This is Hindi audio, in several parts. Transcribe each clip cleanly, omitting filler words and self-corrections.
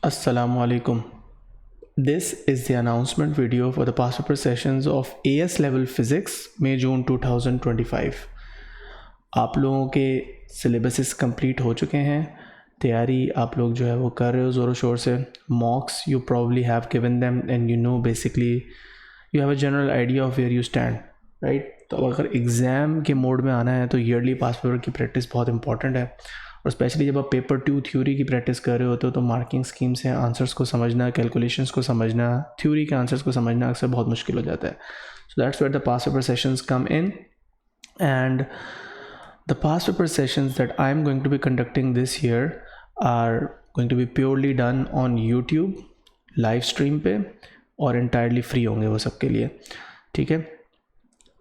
Assalamu alaikum. This is the announcement video for the past paper sessions of AS level physics May-June 2025. आप लोगों के सिलेबसेस कंप्लीट हो चुके हैं, तैयारी आप लोग जो है वो कर रहे हो ज़ोरों शोर से. Mocks you probably have given them and you know basically you have a general idea of where you stand, right. तो अगर एग्ज़ाम के मोड में आना है तो ईयरली पास पेपर की प्रैक्टिस बहुत इंपॉर्टेंट है, और स्पेशली जब आप पेपर 2 थ्योरी की प्रैक्टिस कर रहे होते हो तो मार्किंग स्कीम से आंसर्स को समझना, कैलकुलेशंस को समझना, थ्योरी के आंसर्स को समझना अक्सर बहुत मुश्किल हो जाता है. So that's where the past paper sessions come in, and the past paper sessions that I am going to be conducting this year are going to be purely done on YouTube live stream पे, और इंटायरली फ्री होंगे वो सबके लिए. ठीक है,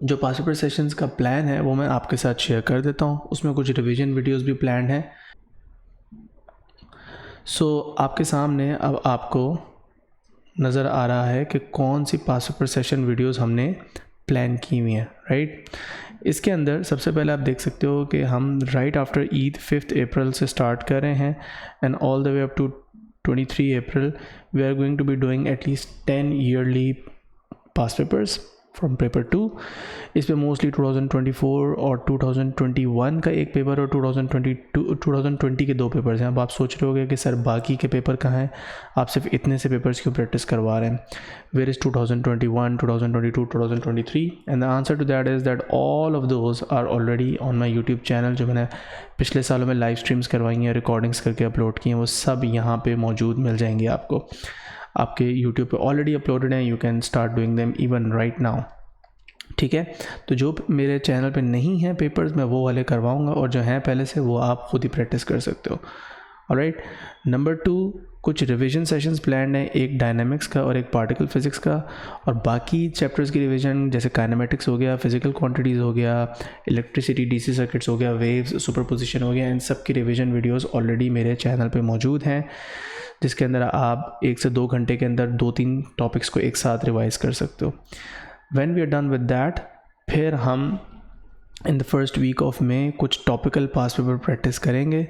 जो पास पेपर सेशंस का प्लान है वो मैं आपके साथ शेयर कर देता हूँ. उसमें कुछ रिवीजन वीडियोस भी प्लान है. आपके सामने अब आपको नज़र आ रहा है कि कौन सी पास पेपर सेशन वीडियोस हमने प्लान की हुई हैं, राइट. इसके अंदर सबसे पहले आप देख सकते हो कि हम राइट आफ्टर ईद 5 अप्रैल से स्टार्ट कर रहे हैं, and all the way up to 23 April we are going to be doing at least 10 yearly past papers from paper 2. इस पे मोस्टली 2024 और 2021 का एक पेपर और 2020 के 2 पेपर्स हैं. अब आप सोच रहे होगे कि सर बाकी के पेपर कहाँ हैं, आप सिर्फ इतने से पेपर्स क्यों प्रैक्टिस करवा रहे हैं. Where is 2021, 2022, 2023, and the answer to that is that all of those are already on my YouTube channel. जो मैंने पिछले सालों में लाइव स्ट्रीम्स करवाई हैं, रिकॉर्डिंग्स करके अपलोड की हैं, वो सब यहाँ पर मौजूद मिल जाएंगे आपको. आपके यूट्यूब पे ऑलरेडी अपलोडेड हैं, you can start doing them even right now. ठीक है, तो जो मेरे चैनल पे नहीं है पेपर्स मैं वो वाले करवाऊंगा, और जो हैं पहले से वो आप खुद ही प्रैक्टिस कर सकते हो. ऑलराइट. नंबर 2, कुछ रिवीजन सेशंस प्लान है, एक डायनामिक्स का और एक पार्टिकल फिजिक्स का, और बाकी चैप्टर्स की रिवीजन जैसे काइनेमेटिक्स हो गया, फिजिकल क्वांटिटीज़ हो गया, इलेक्ट्रिसिटी, डीसी सर्किट्स हो गया, वेव्स, सुपरपोजिशन हो गया, इन सब की रिवीजन वीडियोज़ ऑलरेडी मेरे चैनल पर मौजूद हैं, जिसके अंदर आप 1 से 2 घंटे के अंदर 2-3 टॉपिक्स को एक साथ रिवाइज़ कर सकते हो. When we are done with that, फिर हम in the first week of में कुछ टॉपिकल पास पेपर प्रैक्टिस करेंगे,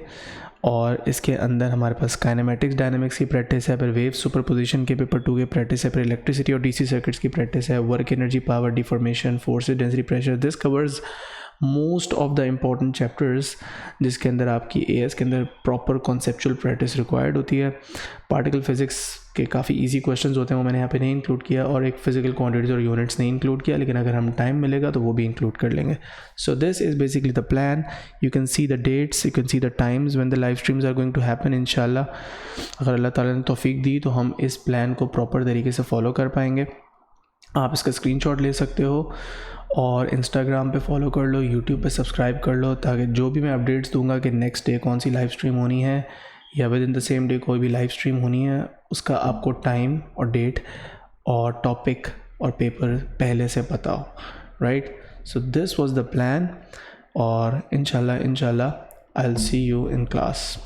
और इसके अंदर हमारे पास काइनेमेटिक्स, डायनामिक्स की प्रैक्टिस है, फिर वेव सुपरपोजिशन के पेपर 2 के प्रैक्टिस है, फिर इलेक्ट्रिसिटी और डीसी सर्किट्स की प्रैक्टिस है, work energy, power, deformation, forces, density, pressure. This covers most of the important chapters, जिसके अंदर आपकी एएस के अंदर प्रॉपर कॉन्सेप्चुअल प्रैक्टिस रिक्वायर्ड होती है. पार्टिकल फिजिक्स के काफ़ी इजी क्वेश्चंस होते हैं, वो मैंने यहाँ पे नहीं इंक्लूड किया, और एक फिजिकल क्वांटिटीज़ और यूनिट्स नहीं इंक्लूड किया, लेकिन अगर हम टाइम मिलेगा तो वो भी इंक्लूड कर लेंगे. So this is basically the plan. You can see the dates, you can see the times when the live streams are going to happen. इंशाल्लाह अगर अल्लाह ताला ने तौफीक दी तो हम इस प्लान को प्रॉपर तरीके से फॉलो कर पाएंगे. आप इसका स्क्रीनशॉट ले सकते हो और इंस्टाग्राम पे फॉलो कर लो, यूट्यूब पे सब्सक्राइब कर लो, ताकि जो भी मैं अपडेट्स दूंगा कि नेक्स्ट डे कौन सी लाइव स्ट्रीम होनी है या with in the same day कोई भी लाइव स्ट्रीम होनी है, उसका आपको टाइम और डेट और टॉपिक और पेपर पहले से पता हो, right. So this was the plan, और इंशाल्लाह I will see you in class.